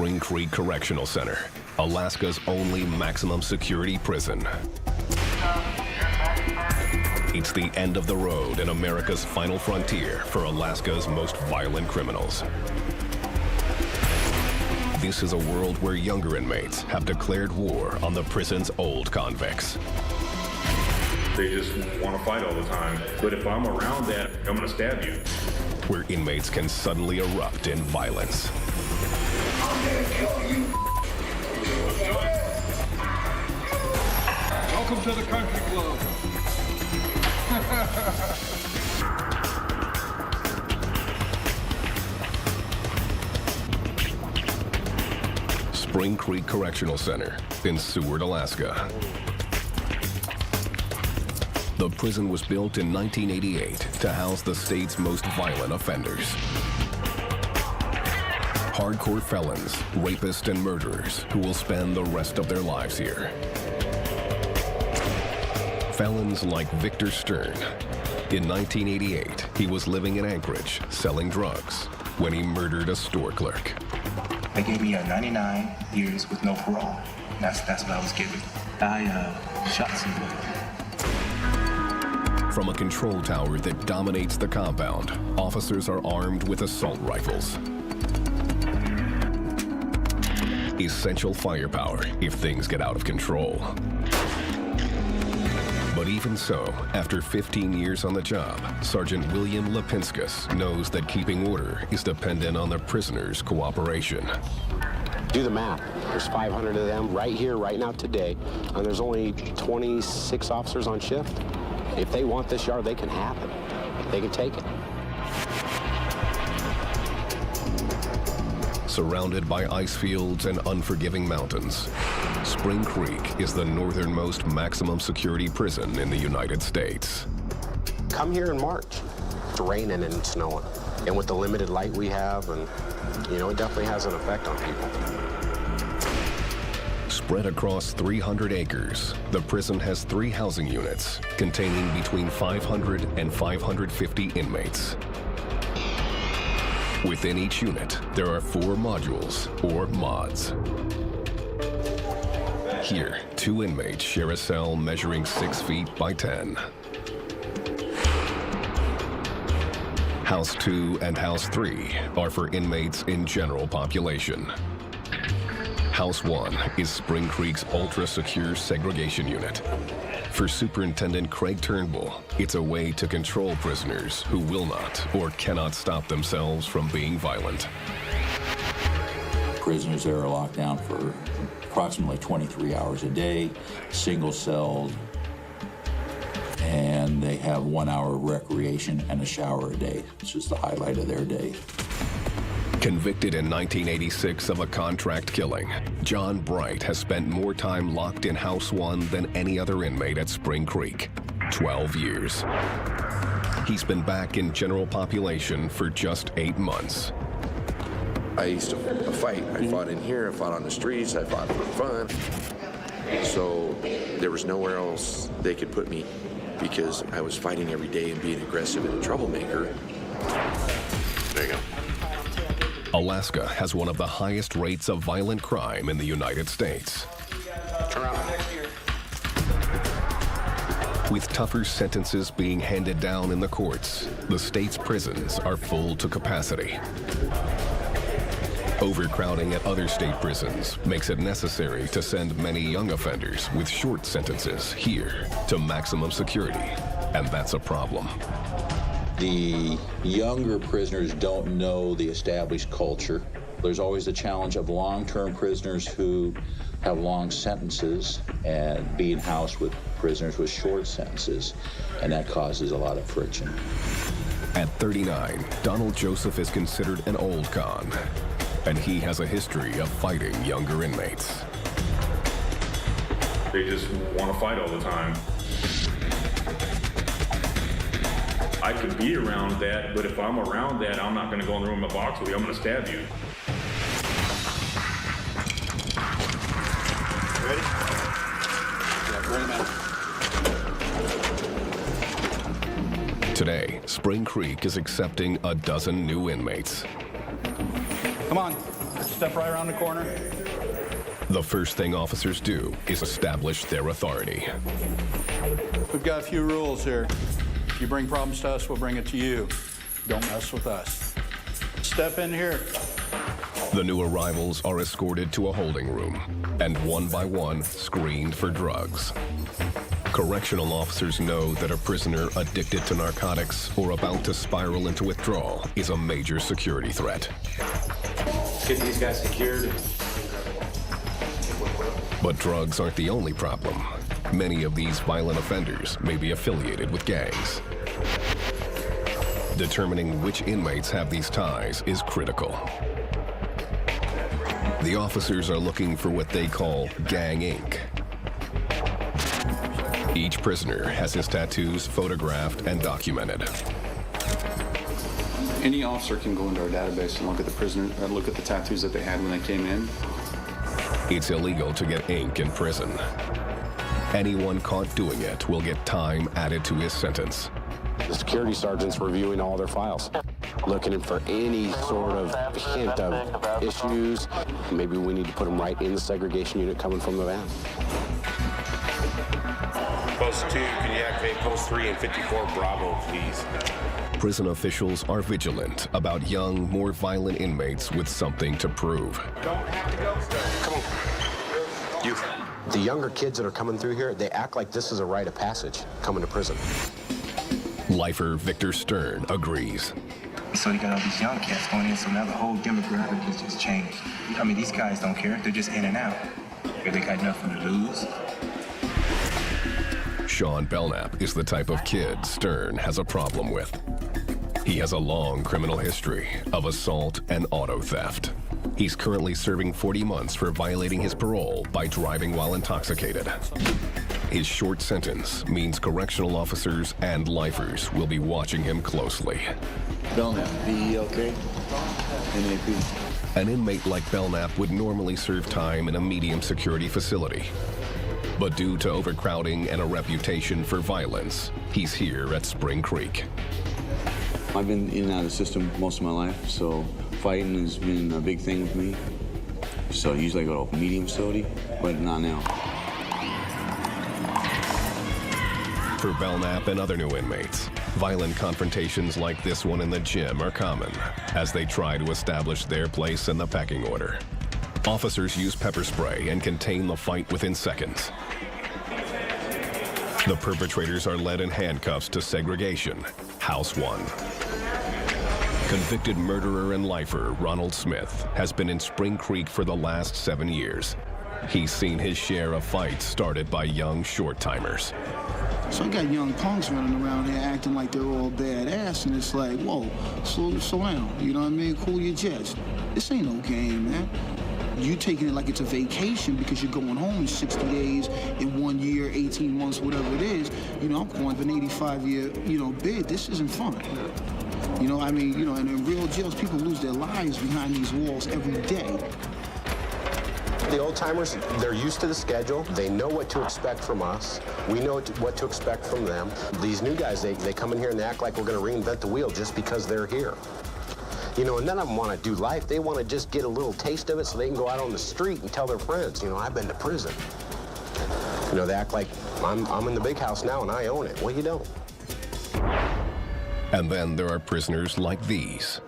Spring Creek Correctional Center, Alaska's only maximum security prison. It's the end of the road and America's final frontier for Alaska's most violent criminals. This is a world where younger inmates have declared war on the prison's old convicts. They just want to fight all the time. But if I'm around that, I'm going to stab you. Where inmates can suddenly erupt in violence. I'm going to kill you. Welcome to the country club. Spring Creek Correctional Center in Seward, Alaska. The prison was built in 1988 to house the state's most violent offenders. Hardcore felons, rapists, and murderers who will spend the rest of their lives here. Felons like Victor Stern. In 1988, he was living in Anchorage, selling drugs, when he murdered a store clerk. They gave me 99 years with no parole. That's what I was given. I shot somebody. From a control tower that dominates the compound, officers are armed with assault rifles. Essential firepower if things get out of control. But even so, after 15 years on the job, Sergeant William Lipinskis knows that keeping order is dependent on the prisoners' cooperation. Do the math. There's 500 of them right here, right now, today, and there's only 26 officers on shift. If they want this yard, they can have it. They can take it. Surrounded by ice fields and unforgiving mountains, Spring Creek is the northernmost maximum security prison in the United States. Come here in March. It's raining and snowing. And with the limited light we have, and it definitely has an effect on people. Spread across 300 acres, the prison has 3 housing units containing between 500 and 550 inmates. Within each unit, there are 4 modules, or mods. Here, 2 inmates share a cell measuring 6 feet by 10. House 2 and House 3 are for inmates in general population. House 1 is Spring Creek's ultra-secure segregation unit. For Superintendent Craig Turnbull, it's a way to control prisoners who will not or cannot stop themselves from being violent. Prisoners there are locked down for approximately 23 hours a day, single-celled, and they have 1 hour of recreation and a shower a day. It's just the highlight of their day. Convicted in 1986 of a contract killing, John Bright has spent more time locked in House 1 than any other inmate at Spring Creek, 12 years. He's been back in general population for just 8 months. I used to fight. I fought in here, I fought on the streets, I fought for fun. So there was nowhere else they could put me because I was fighting every day and being aggressive and a troublemaker. There you go. Alaska has one of the highest rates of violent crime in the United States. Turn around. With tougher sentences being handed down in the courts, the state's prisons are full to capacity. Overcrowding at other state prisons makes it necessary to send many young offenders with short sentences here to maximum security, and that's a problem. The younger prisoners don't know the established culture. There's always the challenge of long-term prisoners who have long sentences and being housed with prisoners with short sentences, and that causes a lot of friction. At 39, Donald Joseph is considered an old con, and he has a history of fighting younger inmates. They just want to fight all the time. I could be around that, but if I'm around that, I'm not going to go in the room and box with you. I'm going to stab you. Ready? Yeah, ready, man. Today, Spring Creek is accepting a dozen new inmates. Come on. Step right around the corner. The first thing officers do is establish their authority. We've got a few rules here. If you bring problems to us, we'll bring it to you. Don't mess with us. Step in here. The new arrivals are escorted to a holding room and one by one screened for drugs. Correctional officers know that a prisoner addicted to narcotics or about to spiral into withdrawal is a major security threat. Get these guys secured. But drugs aren't the only problem. Many of these violent offenders may be affiliated with gangs. Determining which inmates have these ties is critical. The officers are looking for what they call gang ink. Each prisoner has his tattoos photographed and documented. Any officer can go into our database and look at the prisoner, look at the tattoos that they had when they came in. It's illegal to get ink in prison. Anyone caught doing it will get time added to his sentence. The security sergeant's reviewing all their files, looking for any sort of hint of issues. Maybe we need to put them right in the segregation unit coming from the van. Post 2, can you activate Post 3 and 54 Bravo, please? Prison officials are vigilant about young, more violent inmates with something to prove. Don't have to go, sir. Come on. You. The younger kids that are coming through here, they act like this is a rite of passage, coming to prison. Lifer Victor Stern agrees. So you got all these young cats going in, so now the whole demographic has just changed. I mean, these guys don't care. They're just in and out. They got nothing to lose. Sean Belknap is the type of kid Stern has a problem with. He has a long criminal history of assault and auto theft. He's currently serving 40 months for violating his parole by driving while intoxicated. His short sentence means correctional officers and lifers will be watching him closely. Belknap, BE okay? NAP. An inmate like Belknap would normally serve time in a medium security facility. But due to overcrowding and a reputation for violence, he's here at Spring Creek. I've been in and out of the system most of my life, so fighting has been a big thing with me. So usually I go to a medium facility, but not now. For Belknap and other new inmates, violent confrontations like this one in the gym are common as they try to establish their place in the pecking order. Officers use pepper spray and contain the fight within seconds. The perpetrators are led in handcuffs to segregation, House 1. Convicted murderer and lifer Ronald Smith has been in Spring Creek for the last 7 years. He's seen his share of fights started by young short-timers. So I got young punks running around here acting like they're all badass, and it's like, whoa, slow down, you know what I mean? Cool your jets. This ain't no game, man. You taking it like it's a vacation because you're going home in 60 days, in 1 year, 18 months, whatever it is. You know, I'm going for an 85-year, bid. This isn't fun. You know, I mean, and in real jails, people lose their lives behind these walls every day. The old-timers, they're used to the schedule. They know what to expect from us. We know what to expect from them. These new guys, they come in here and they act like we're going to reinvent the wheel just because they're here. And none of them want to do life. They want to just get a little taste of it so they can go out on the street and tell their friends, I've been to prison. They act like I'm in the big house now and I own it. Well, you don't. And then there are prisoners like these.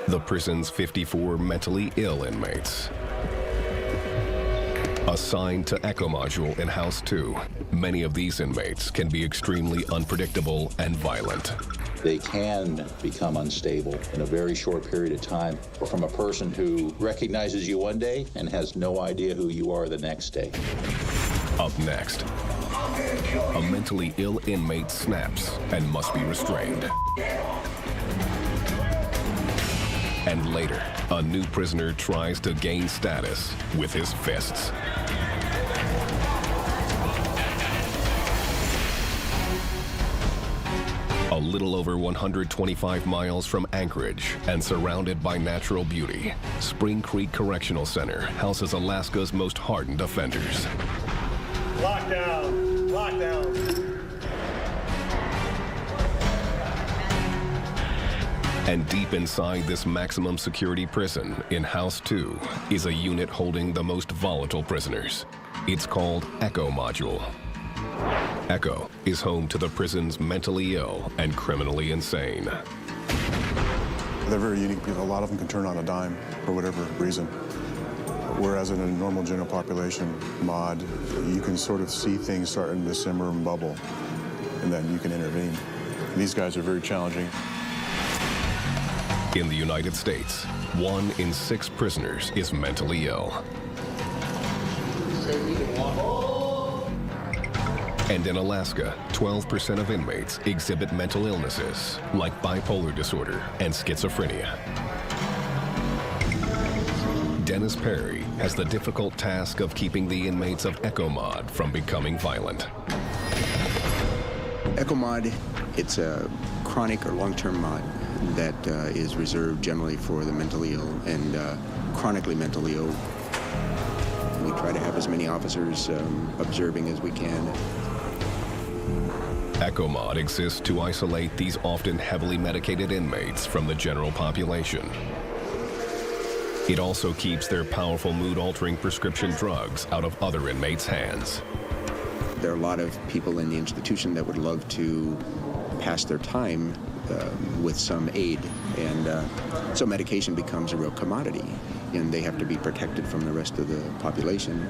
The prison's 54 mentally ill inmates. Assigned to Echo Module in House 2, many of these inmates can be extremely unpredictable and violent. They can become unstable in a very short period of time from a person who recognizes you one day and has no idea who you are the next day. Up next, a mentally ill inmate snaps and must be restrained. And later, a new prisoner tries to gain status with his fists. A little over 125 miles from Anchorage and surrounded by natural beauty, Spring Creek Correctional Center houses Alaska's most hardened offenders. Lockdown! Lockdown! And deep inside this maximum security prison in House 2 is a unit holding the most volatile prisoners. It's called Echo Module. Echo is home to the prison's mentally ill and criminally insane. They're very unique because a lot of them can turn on a dime for whatever reason. Whereas in a normal general population mod, you can sort of see things starting to simmer and bubble, and then you can intervene. These guys are very challenging. In the United States, 1 in 6 prisoners is mentally ill. And in Alaska, 12% of inmates exhibit mental illnesses like bipolar disorder and schizophrenia. Dennis Perry has the difficult task of keeping the inmates of Echo Mod from becoming violent. Echo Mod, it's a chronic or long-term mod that is reserved generally for the mentally ill and chronically mentally ill. We try to have as many officers observing as we can. Echo Mod exists to isolate these often heavily medicated inmates from the general population. It also keeps their powerful mood-altering prescription drugs out of other inmates' hands. There are a lot of people in the institution that would love to pass their time with some aid, and so medication becomes a real commodity, and they have to be protected from the rest of the population.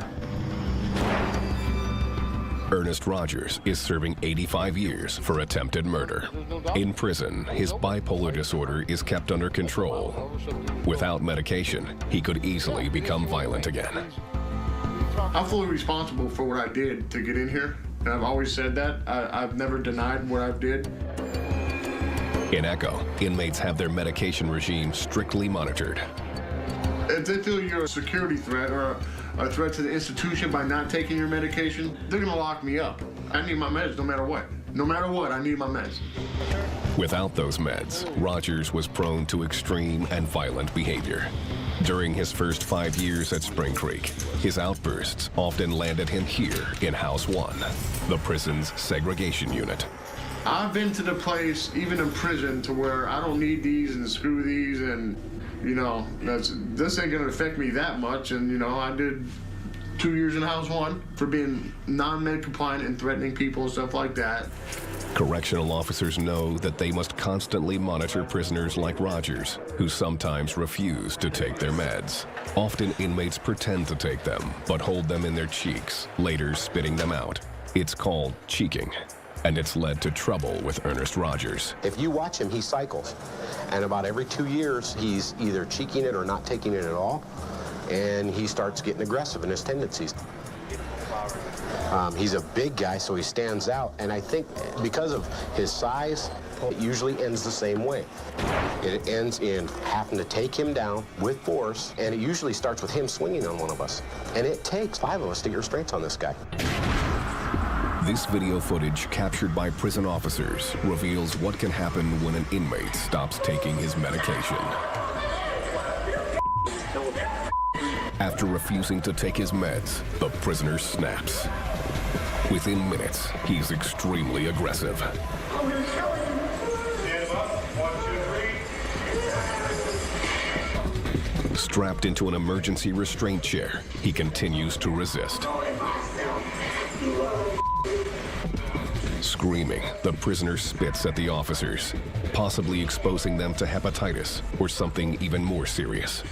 Ernest Rogers is serving 85 years for attempted murder. In prison, his bipolar disorder is kept under control. Without medication, he could easily become violent again. I'm fully responsible for what I did to get in here, and I've always said that. I've never denied what I did. In Echo, inmates have their medication regime strictly monitored. If they feel you're a security threat or a threat to the institution by not taking your medication, they're gonna lock me up. I need my meds no matter what. No matter what, I need my meds. Without those meds, Rogers was prone to extreme and violent behavior. During his first 5 years at Spring Creek, his outbursts often landed him here in House 1, the prison's segregation unit. I've been to the place, even in prison, to where I don't need these and screw these, and you know, this ain't gonna affect me that much. And you know, I did 2 years in House 1 for being non-med compliant and threatening people and stuff like that. Correctional officers know that they must constantly monitor prisoners like Rogers, who sometimes refuse to take their meds. Often inmates pretend to take them, but hold them in their cheeks, later spitting them out. It's called cheeking, and it's led to trouble with Ernest Rogers. If you watch him, he cycles. And about every 2 years, he's either cheeking it or not taking it at all. And he starts getting aggressive in his tendencies. He's a big guy, so he stands out. And I think because of his size, it usually ends the same way. It ends in having to take him down with force, and it usually starts with him swinging on one of us. And it takes 5 of us to get restraints on this guy. This video footage captured by prison officers reveals what can happen when an inmate stops taking his medication. After refusing to take his meds, the prisoner snaps. Within minutes, he's extremely aggressive. I'm gonna kill you. Stand up. 1, 2, 3. Strapped into an emergency restraint chair, he continues to resist. Screaming, the prisoner spits at the officers, possibly exposing them to hepatitis or something even more serious.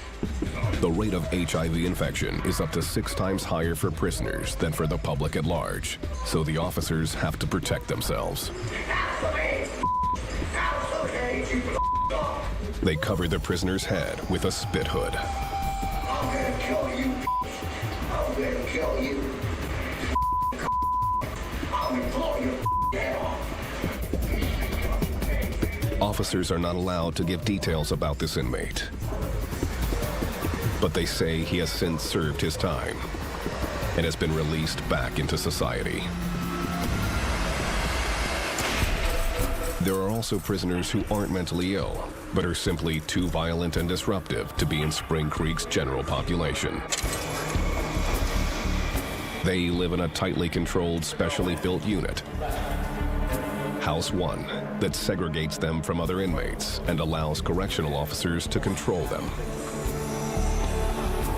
The rate of HIV infection is up to 6 times higher for prisoners than for the public at large, so the officers have to protect themselves. They cover the prisoner's head with a spit hood. I'm gonna kill you. I'm gonna kill you. I'm gonna blow your head off. Officers are not allowed to give details about this inmate, but they say he has since served his time and has been released back into society. There are also prisoners who aren't mentally ill, but are simply too violent and disruptive to be in Spring Creek's general population. They live in a tightly controlled, specially built unit, House 1, that segregates them from other inmates and allows correctional officers to control them.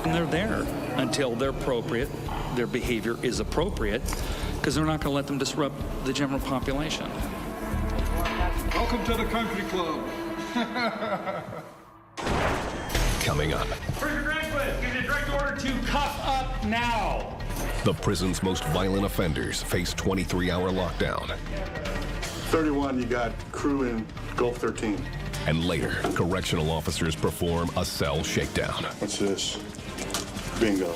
And they're there until they're appropriate, their behavior is appropriate, because they're not going to let them disrupt the general population. Welcome to the country club. Coming up, Prisoner Dranquist, give me a direct order to cuff up now. the prison's most violent offenders face 23-hour lockdown. 31, you got crew in Gulf 13. And later, correctional officers perform a cell shakedown. What's this? Bingo.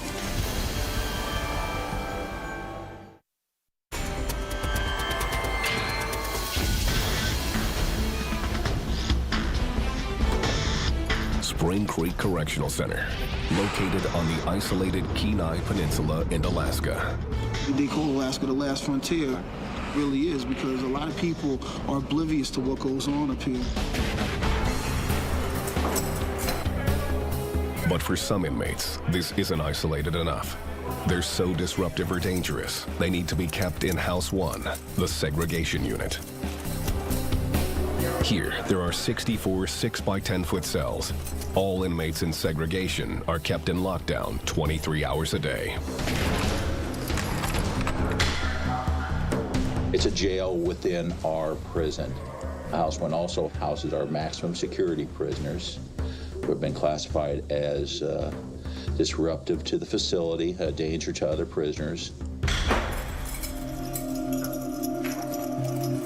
Spring Creek Correctional Center, located on the isolated Kenai Peninsula in Alaska. They call Alaska the last frontier. It really is, because a lot of people are oblivious to what goes on up here. But for some inmates, this isn't isolated enough. They're so disruptive or dangerous, they need to be kept in House 1, the segregation unit. Here, there are 64 6x10-foot cells. All inmates in segregation are kept in lockdown 23 hours a day. It's a jail within our prison. House 1 also houses our maximum security prisoners who have been classified as disruptive to the facility, a danger to other prisoners.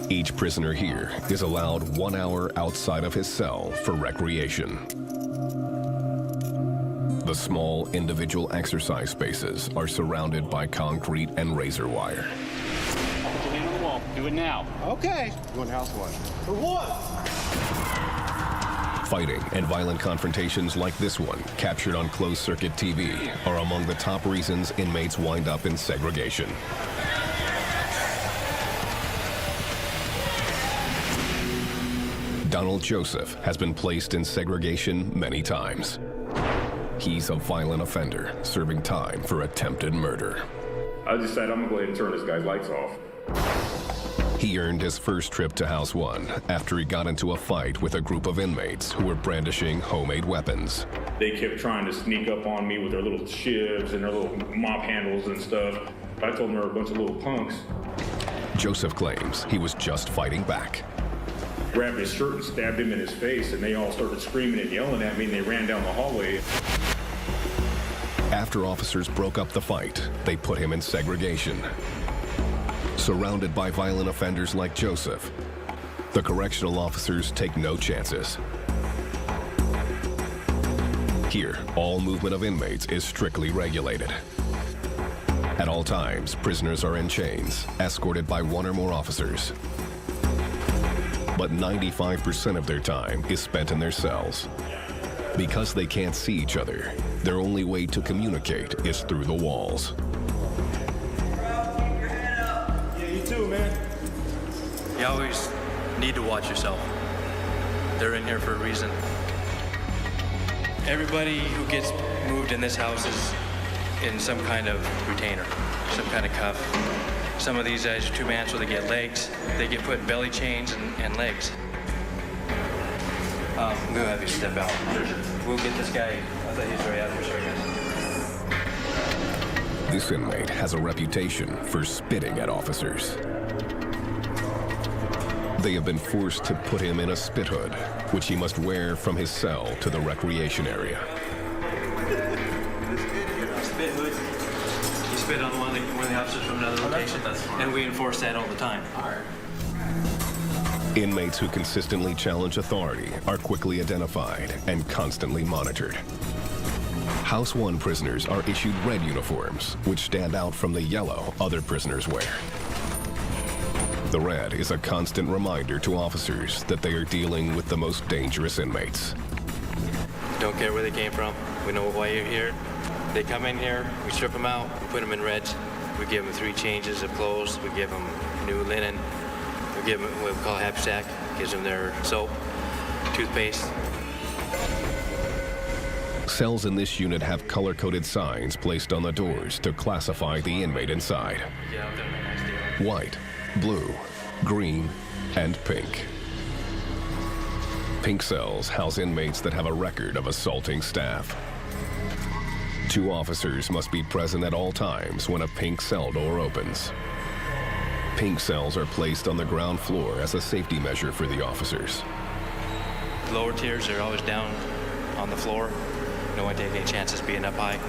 Each prisoner here is allowed 1 hour outside of his cell for recreation. The small individual exercise spaces are surrounded by concrete and razor wire. Put your hand on the wall. Do it now. Okay. Going House 1. For what? Fighting and violent confrontations like this one, captured on closed-circuit TV, are among the top reasons inmates wind up in segregation. Donald Joseph has been placed in segregation many times. He's a violent offender, serving time for attempted murder. I decided I'm gonna go ahead and turn this guy's lights off. He earned his first trip to House 1 after he got into a fight with a group of inmates who were brandishing homemade weapons. They kept trying to sneak up on me with their little shivs and their little mop handles and stuff. I told them they were a bunch of little punks. Joseph claims he was just fighting back. Grabbed his shirt and stabbed him in his face, and they all started screaming and yelling at me, and they ran down the hallway. After officers broke up the fight, they put him in segregation. Surrounded by violent offenders like Joseph, the correctional officers take no chances. Here, all movement of inmates is strictly regulated. At all times, prisoners are in chains, escorted by 1 or more officers. But 95% of their time is spent in their cells. Because they can't see each other, their only way to communicate is through the walls. Yeah, you too, man. You always need to watch yourself. They're in here for a reason. Everybody who gets moved in this house is in some kind of retainer, some kind of cuff. Some of these guys are 2-man, so they get legs. They get put in belly chains and legs. I'm gonna have you step out. We'll get this guy. I thought he was already out here, sorry guys. This inmate has a reputation for spitting at officers. They have been forced to put him in a spit hood, which he must wear from his cell to the recreation area. Spit hood. You spit on one of the officers from another location, and we enforce that all the time. Inmates who consistently challenge authority are quickly identified and constantly monitored. House 1 prisoners are issued red uniforms, which stand out from the yellow other prisoners wear. The red is a constant reminder to officers that they are dealing with the most dangerous inmates. Don't care where they came from. We know why you're here. They come in here, we strip them out, we put them in reds. We give them 3 changes of clothes. We give them new linen. We give them what we call haversack. Gives them their soap, toothpaste. Cells in this unit have color-coded signs placed on the doors to classify the inmate inside. White, blue, green, and pink. Pink cells house inmates that have a record of assaulting staff. 2 officers must be present at all times when a pink cell door opens. Pink cells are placed on the ground floor as a safety measure for the officers. Lower tiers are always down on the floor. No one taking any chances being up high.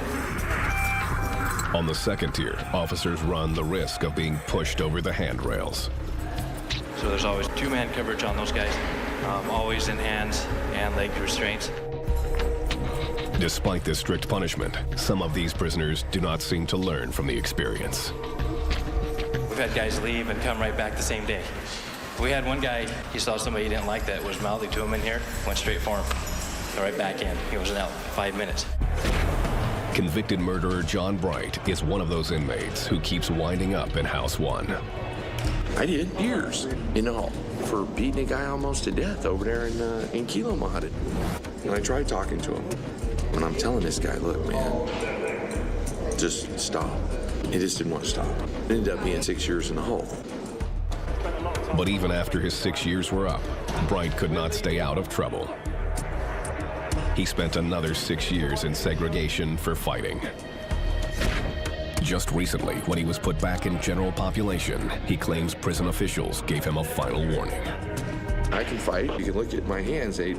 On the second tier, officers run the risk of being pushed over the handrails. So there's always 2-man coverage on those guys, always in hands and leg restraints. Despite this strict punishment, some of these prisoners do not seem to learn from the experience. We've had guys leave and come right back the same day. We had one guy, he saw somebody he didn't like that was mouthy to him in here, went straight for him, right back in. He was out 5 minutes. Convicted murderer John Bright is one of those inmates who keeps winding up in House 1. I did years in all for beating a guy almost to death over there in Kilo Modded. And I tried talking to him. And I'm telling this guy, look, man, just stop. He just didn't want to stop. It ended up being 6 years in the hole. But even after his 6 years were up, Bright could not stay out of trouble. He spent another 6 years in segregation for fighting. Just recently, when he was put back in general population, he claims prison officials gave him a final warning. I can fight. You can look at my hands. They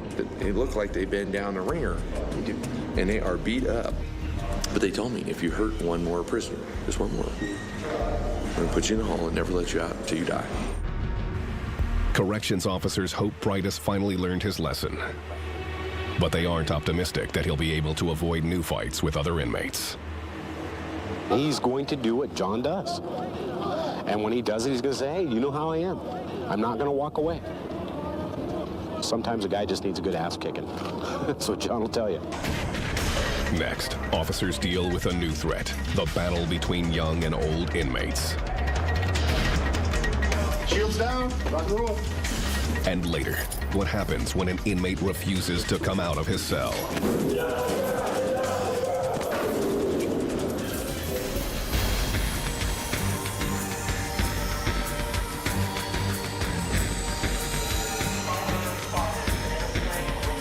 look like they've been down the ringer. And they are beat up. But they told me, if you hurt one more prisoner, just one more, I'm going to put you in the hole and never let you out until you die. Corrections officers hope Bright has finally learned his lesson. But they aren't optimistic that he'll be able to avoid new fights with other inmates. He's going to do what John does. And when he does it, he's going to say, hey, you know how I am. I'm not going to walk away. Sometimes a guy just needs a good ass kicking. That's what John will tell you. Next, officers deal with a new threat, the battle between young and old inmates. Shields down, rock and roll. And later, what happens when an inmate refuses to come out of his cell?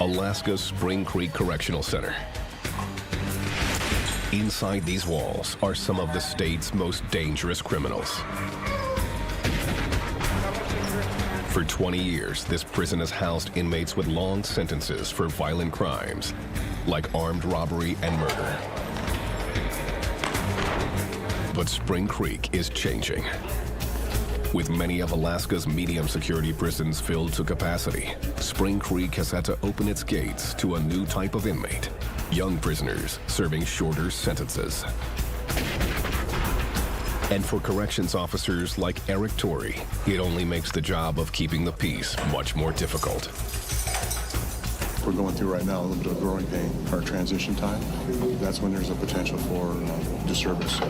Alaska's Spring Creek Correctional Center. Inside these walls are some of the state's most dangerous criminals. For 20 years, this prison has housed inmates with long sentences for violent crimes, like armed robbery and murder. But Spring Creek is changing. With many of Alaska's medium security prisons filled to capacity, Spring Creek has had to open its gates to a new type of inmate, young prisoners serving shorter sentences. And for corrections officers like Eric Torrey, it only makes the job of keeping the peace much more difficult. We're going through right now a little bit of growing pain, our transition time. That's when there's a potential for disturbance.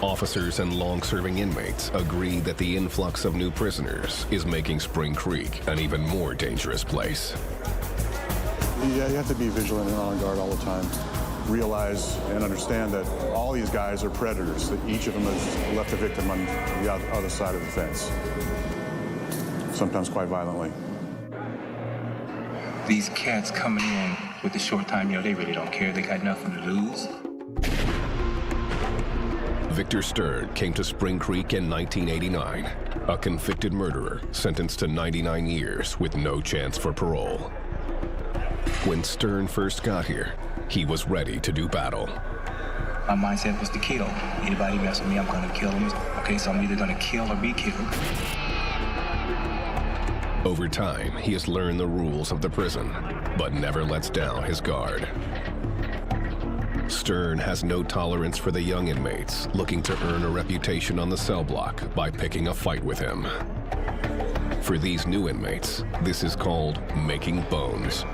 Officers and long-serving inmates agree that the influx of new prisoners is making Spring Creek an even more dangerous place. Yeah, you have to be vigilant and on guard all the time. Realize and understand that all these guys are predators, that each of them has left a victim on the other side of the fence, sometimes quite violently. These cats coming in with the short time, they really don't care. They got nothing to lose. Victor Stern came to Spring Creek in 1989, a convicted murderer sentenced to 99 years with no chance for parole. When Stern first got here, he was ready to do battle. My mindset was to kill. Anybody mess with me, I'm gonna kill them. Okay, so I'm either gonna kill or be killed. Over time, he has learned the rules of the prison, but never lets down his guard. Stern has no tolerance for the young inmates looking to earn a reputation on the cell block by picking a fight with him. For these new inmates, this is called making bones.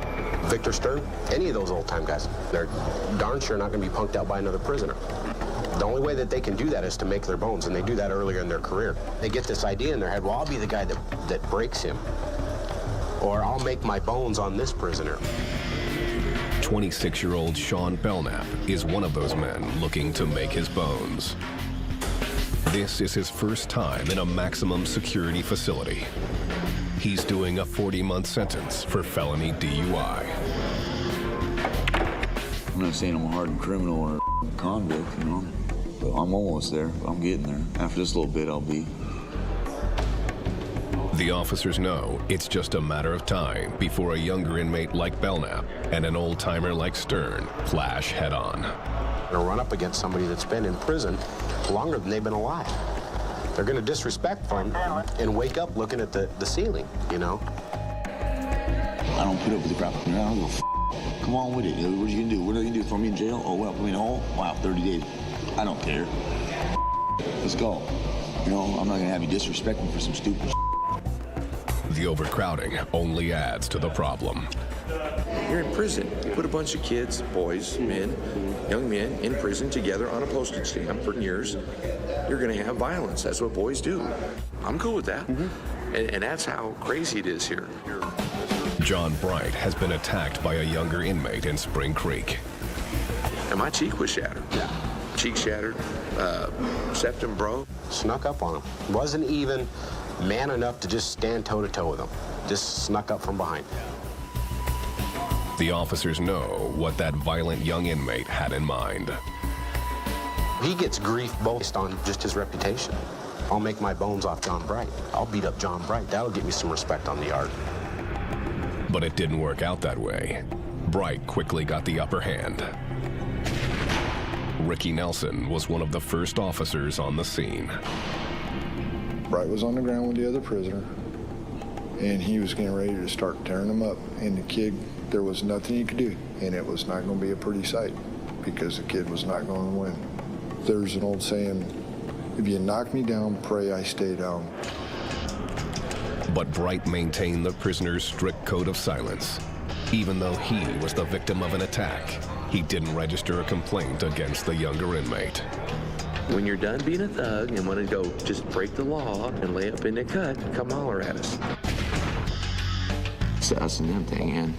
Victor Stern, any of those old-time guys, they're darn sure not going to be punked out by another prisoner. The only way that they can do that is to make their bones, and they do that earlier in their career. They get this idea in their head, well, I'll be the guy that breaks him, or I'll make my bones on this prisoner. 26-year-old Sean Belknap is one of those men looking to make his bones. This is his first time in a maximum security facility. he's doing a 40-month sentence for felony DUI. I'm not saying I'm a hardened criminal or a convict, you know, but I'm almost there. I'm getting there. After this little bit, I'll be. The officers know it's just a matter of time before a younger inmate like Belknap and an old-timer like Stern clash head-on. They'll run up against somebody that's been in prison longer than they've been alive. They're going to disrespect them and wake up looking at the ceiling, you know? I don't put up with the crap. I don't give a Come on with it. What are you going to do? What are you going to do? Throw me in jail? Oh, well, put me in a hole? Wow, 30 days. I don't care. Let's go. You know, I'm not going to have you disrespect me for some stupid shit. The overcrowding only adds to the problem. You're in prison. You put a bunch of kids, boys, men, young men in prison together on a postage stamp for years. You're going to have violence. That's what boys do. I'm cool with that. And that's how crazy it is here. John Bright has been attacked by a younger inmate in Spring Creek. And my cheek was shattered. Cheek shattered, septum broke. Snuck up on him. Wasn't even man enough to just stand toe-to-toe with him. Just snuck up from behind. The officers know what that violent young inmate had in mind. He gets grief based on just his reputation. I'll make my bones off John Bright. I'll beat up John Bright. That'll get me some respect on the yard. But it didn't work out that way. Bright quickly got the upper hand. Ricky Nelson was one of the first officers on the scene. Bright was on the ground with the other prisoner, and he was getting ready to start tearing him up. And the kid, there was nothing he could do, and it was not going to be a pretty sight because the kid was not going to win. There's an old saying, if you knock me down, pray I stay down. But Bright maintained the prisoner's strict code of silence. Even though he was the victim of an attack, he didn't register a complaint against the younger inmate. When you're done being a thug and want to go just break the law and lay up in the cut, come holler at us. It's the us and them thing, and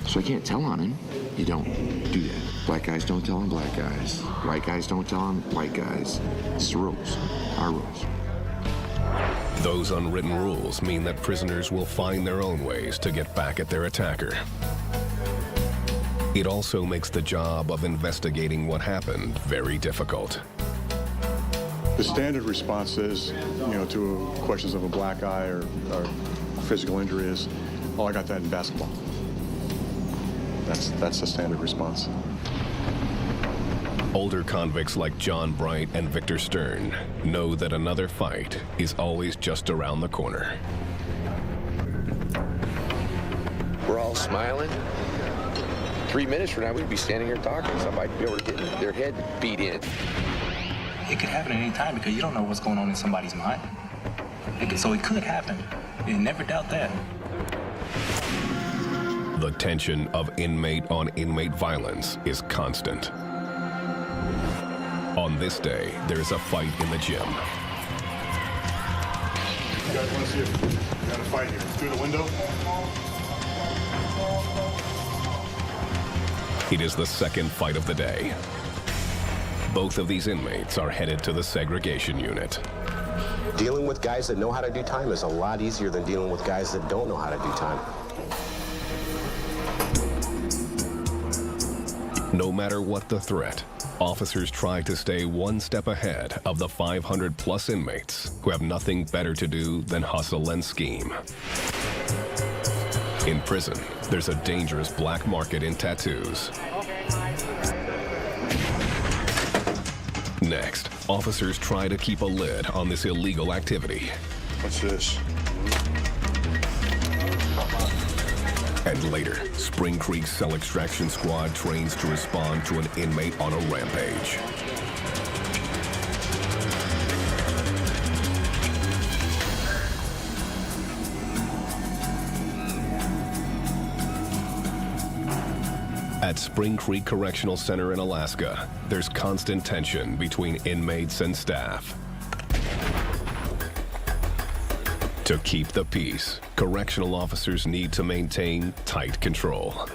so I can't tell on him. You don't do that. Black guys don't tell on black guys. White guys don't tell on white guys. It's the rules, our rules. Those unwritten rules mean that prisoners will find their own ways to get back at their attacker. It also makes the job of investigating what happened very difficult. The standard response is, you know, to questions of a black eye or physical injury is, oh, I got that in basketball. That's the standard response. Older convicts like John Bright and Victor Stern know that another fight is always just around the corner. We're all smiling. 3 minutes from now, we'd be standing here talking. Somebody would be able to get their head beat in. It could happen at any time because you don't know what's going on in somebody's mind. So it could happen. You never doubt that. The tension of inmate-on-inmate violence is constant. On this day, there's a fight in the gym. You guys want to see if we got a fight here? Through the window? It is the second fight of the day. Both of these inmates are headed to the segregation unit. Dealing with guys that know how to do time is a lot easier than dealing with guys that don't know how to do time. No matter what the threat, officers try to stay one step ahead of the 500-plus inmates who have nothing better to do than hustle and scheme. In prison, there's a dangerous black market in tattoos. Next, officers try to keep a lid on this illegal activity. What's this? And later, Spring Creek Cell Extraction Squad trains to respond to an inmate on a rampage. At Spring Creek Correctional Center in Alaska, there's constant tension between inmates and staff. To keep the peace, correctional officers need to maintain tight control.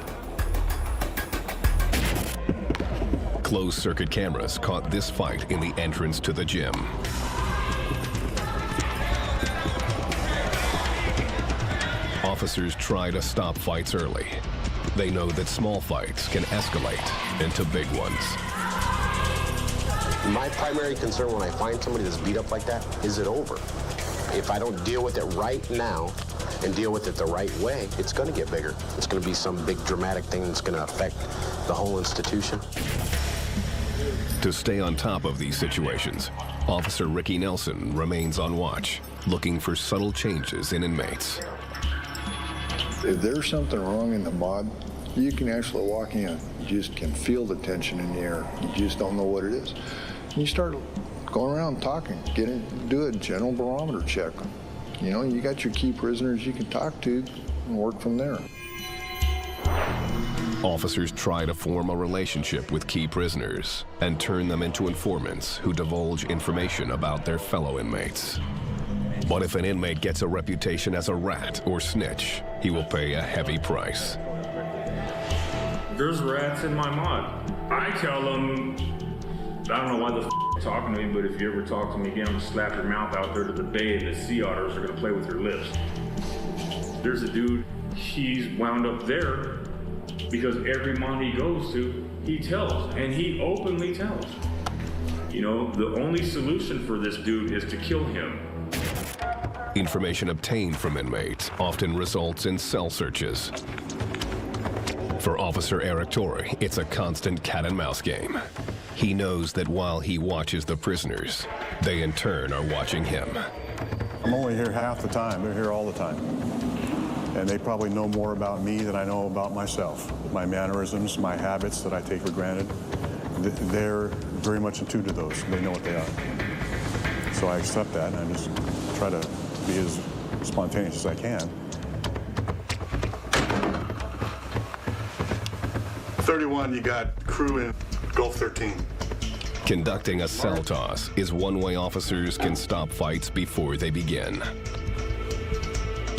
Closed-circuit cameras caught this fight in the entrance to the gym. officers try to stop fights early. They know that small fights can escalate into big ones. My primary concern when I find somebody that's beat up like that, is it over? If I don't deal with it right now and deal with it the right way, it's going to get bigger. It's going to be some big dramatic thing that's going to affect the whole institution. To stay on top of these situations, Officer Ricky Nelson remains on watch, looking for subtle changes in inmates. If there's something wrong in the mod, you can actually walk in. You just can feel the tension in the air. You just don't know what it is. And you start going around talking, do a general barometer check. You know, you got your key prisoners you can talk to and work from there. Officers try to form a relationship with key prisoners and turn them into informants who divulge information about their fellow inmates. But if an inmate gets a reputation as a rat or snitch, he will pay a heavy price. There's rats in my mod. I tell them, I don't know why the you're talking to me, but if you ever talk to me again, I'm gonna slap your mouth out there to the bay and the sea otters are gonna play with your lips. There's a dude, he's wound up there because every mod he goes to, he tells, and he openly tells. You know, the only solution for this dude is to kill him. Information obtained from inmates often results in cell searches. For Officer Eric Torrey, it's a constant cat and mouse game. He knows that while he watches the prisoners, they in turn are watching him. I'm only here half the time. They're here all the time. And they probably know more about me than I know about myself. My mannerisms, my habits that I take for granted, they're very much attuned to those. They know what they are. So I accept that, and I just try to be as spontaneous as I can. 31, you got crew in Gulf 13. Conducting a cell toss is one way officers can stop fights before they begin.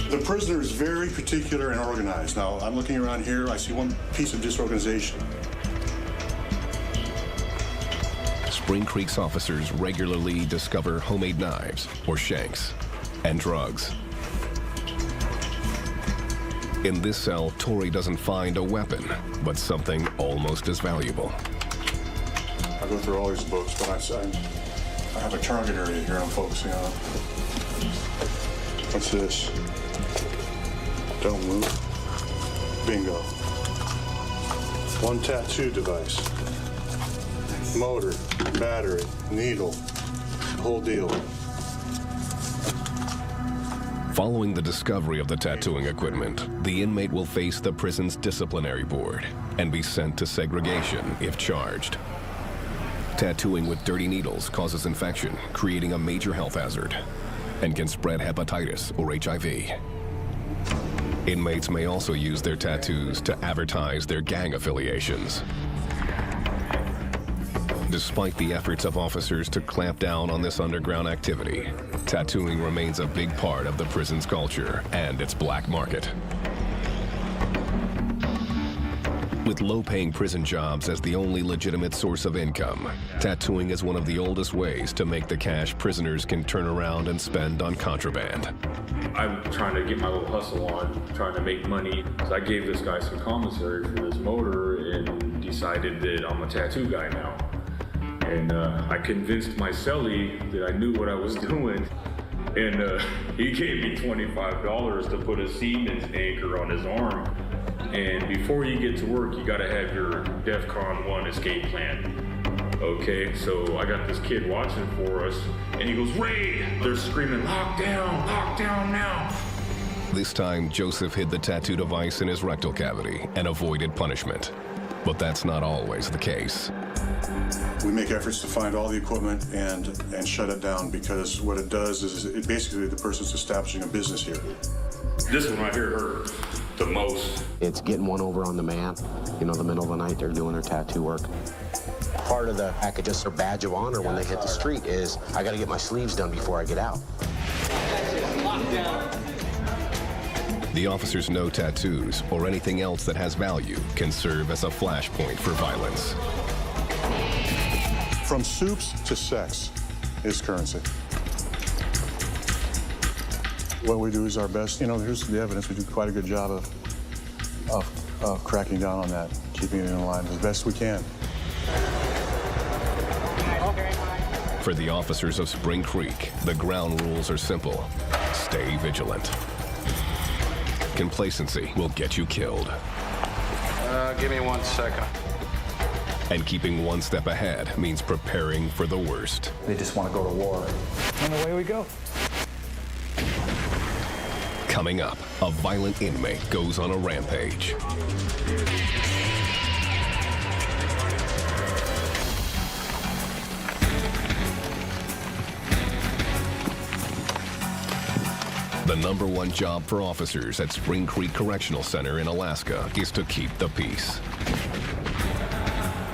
The prisoner is very particular and organized. Now, I'm looking around here, I see one piece of disorganization. Spring Creek's officers regularly discover homemade knives or shanks and drugs. In this cell, Torrey doesn't find a weapon, but something almost as valuable. I go through all these books, but I have a target area here I'm focusing on. What's this? Don't move. Bingo. One tattoo device. Motor, battery, needle, whole deal. Following the discovery of the tattooing equipment, the inmate will face the prison's disciplinary board and be sent to segregation if charged. Tattooing with dirty needles causes infection, creating a major health hazard, and can spread hepatitis or HIV. Inmates may also use their tattoos to advertise their gang affiliations. Despite the efforts of officers to clamp down on this underground activity, tattooing remains a big part of the prison's culture and its black market. With low-paying prison jobs as the only legitimate source of income, tattooing is one of the oldest ways to make the cash prisoners can turn around and spend on contraband. I'm trying to get my little hustle on, trying to make money. So I gave this guy some commissary for this motor and decided that I'm a tattoo guy now. And I convinced my cellie that I knew what I was doing. And he gave me $25 to put a Siemens anchor on his arm. And before you get to work, you gotta have your DEFCON 1 escape plan. Okay, so I got this kid watching for us, and he goes, "Ray!" They're screaming, lock down now." This time, Joseph hid the tattoo device in his rectal cavity and avoided punishment. But that's not always the case. We make efforts to find all the equipment and shut it down, because what it does is it basically the person's establishing a business here. This one right here hurt the most. It's getting one over on the man. You know, the middle of the night, they're doing their tattoo work. Part of the package, just their badge of honor when they hit the street is, I gotta get my sleeves done before I get out. The officers know tattoos or anything else that has value can serve as a flashpoint for violence. From soups to sex is currency. What we do is our best. Here's the evidence. We do quite a good job of cracking down on that, keeping it in line as best we can. For the officers of Spring Creek, the ground rules are simple. Stay vigilant. Complacency will get you killed. Give me 1 second. And keeping one step ahead means preparing for the worst. They just want to go to war. And away we go. Coming up, a violent inmate goes on a rampage. The #1 job for officers at Spring Creek Correctional Center in Alaska is to keep the peace.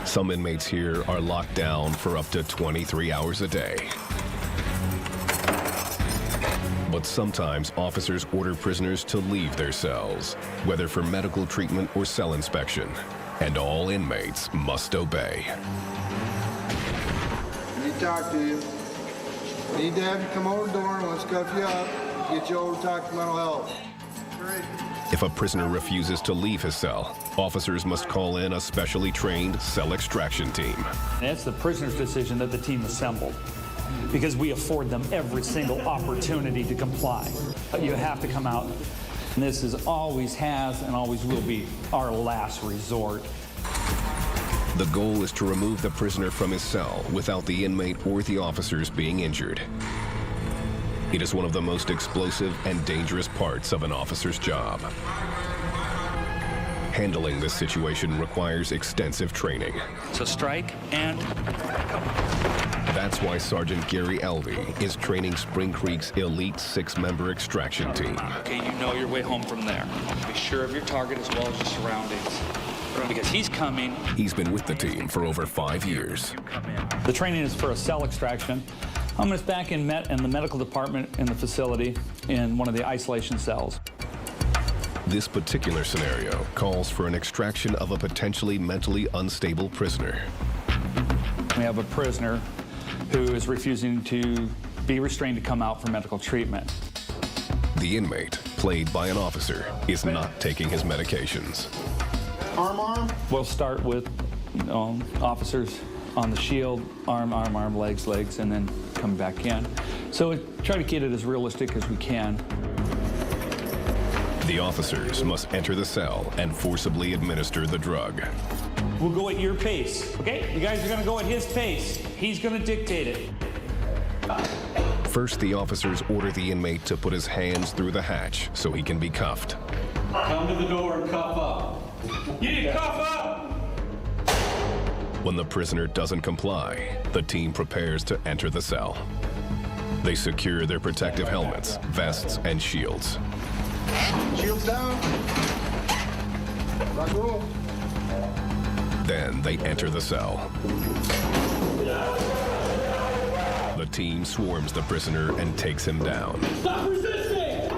Some inmates here are locked down for up to 23 hours a day. But sometimes officers order prisoners to leave their cells, whether for medical treatment or cell inspection, and all inmates must obey. Let me talk to you. Need to have you come over the door and let's cuff you up. Get you over to talk to mental health. If a prisoner refuses to leave his cell, officers must call in a specially trained cell extraction team. And it's the prisoner's decision that the team assembled, because we afford them every single opportunity to comply. You have to come out, and this always has and always will be our last resort. The goal is to remove the prisoner from his cell without the inmate or the officers being injured. It is one of the most explosive and dangerous parts of an officer's job. Handling this situation requires extensive training. So strike and That's why Sergeant Gary Elvey is training Spring Creek's elite 6-member extraction team. okay, you know your way home from there. Be sure of your target as well as your surroundings, because he's coming. He's been with the team for over 5 years. The training is for a cell extraction. I'm just back in the medical department in the facility in one of the isolation cells. This particular scenario calls for an extraction of a potentially mentally unstable prisoner. We have a prisoner who is refusing to be restrained to come out for medical treatment. The inmate, played by an officer, is not taking his medications. Arm. We'll start with officers on the shield, arm, legs, and then come back in. So we try to get it as realistic as we can. The officers must enter the cell and forcibly administer the drug. We'll go at your pace, okay? You guys are gonna go at his pace. He's gonna dictate it. First, the officers order the inmate to put his hands through the hatch so he can be cuffed. Come to the door and cuff up. You need to cuff up! When the prisoner doesn't comply, the team prepares to enter the cell. They secure their protective helmets, vests, and shields. Shields down. Rock and roll. Then they enter the cell. The team swarms the prisoner and takes him down. Stop resisting!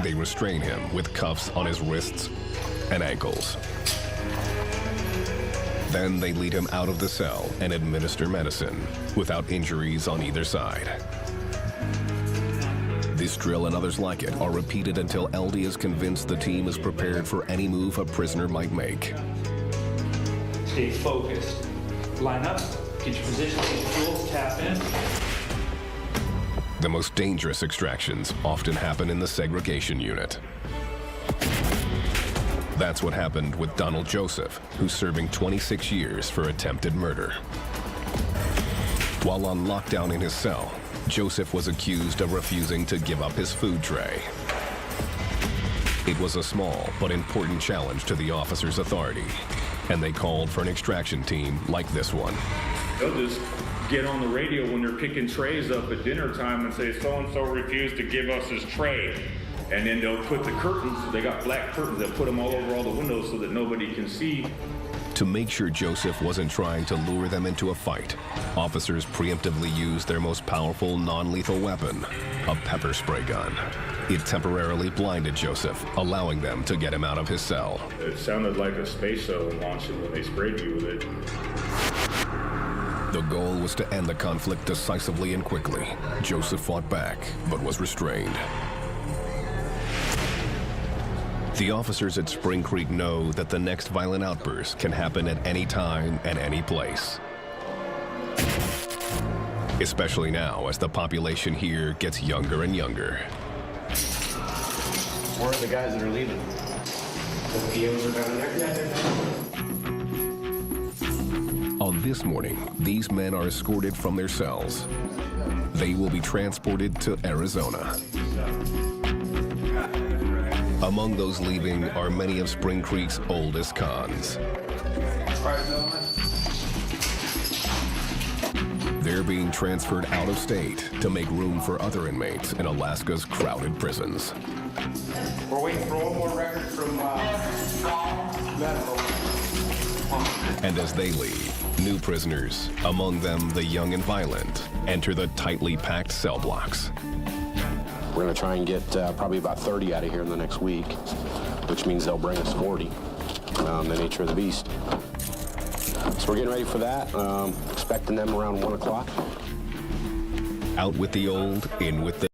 They restrain him with cuffs on his wrists and ankles. Then they lead him out of the cell and administer medicine without injuries on either side. This drill and others like it are repeated until LD is convinced the team is prepared for any move a prisoner might make. Stay focused. Line up, get your position, get your tools, tap in. The most dangerous extractions often happen in the segregation unit. That's what happened with Donald Joseph, who's serving 26 years for attempted murder. While on lockdown in his cell, Joseph was accused of refusing to give up his food tray. It was a small but important challenge to the officer's authority, and they called for an extraction team like this one. They'll just get on the radio when they're picking trays up at dinner time and say, so-and-so refused to give us his tray. And then they'll put the curtains, they got black curtains, they'll put them all over all the windows so that nobody can see. To make sure Joseph wasn't trying to lure them into a fight, officers preemptively used their most powerful non-lethal weapon, a pepper spray gun. It temporarily blinded Joseph, allowing them to get him out of his cell. It sounded like a space shuttle launching when they sprayed you with it. The goal was to end the conflict decisively and quickly. Joseph fought back, but was restrained. The officers at Spring Creek know that the next violent outburst can happen at any time and any place. Especially now as the population here gets younger and younger. Where are the guys that are leaving? The POs are down there? On this morning, these men are escorted from their cells. They will be transported to Arizona. Among those leaving are many of Spring Creek's oldest cons. They're being transferred out of state to make room for other inmates in Alaska's crowded prisons. We're waiting for one more record from medical. And as they leave, new prisoners, among them the young and violent, enter the tightly packed cell blocks. We're going to try and get probably about 30 out of here in the next week, which means they'll bring us 40, the nature of the beast. So we're getting ready for that, expecting them around 1 o'clock. Out with the old, in with the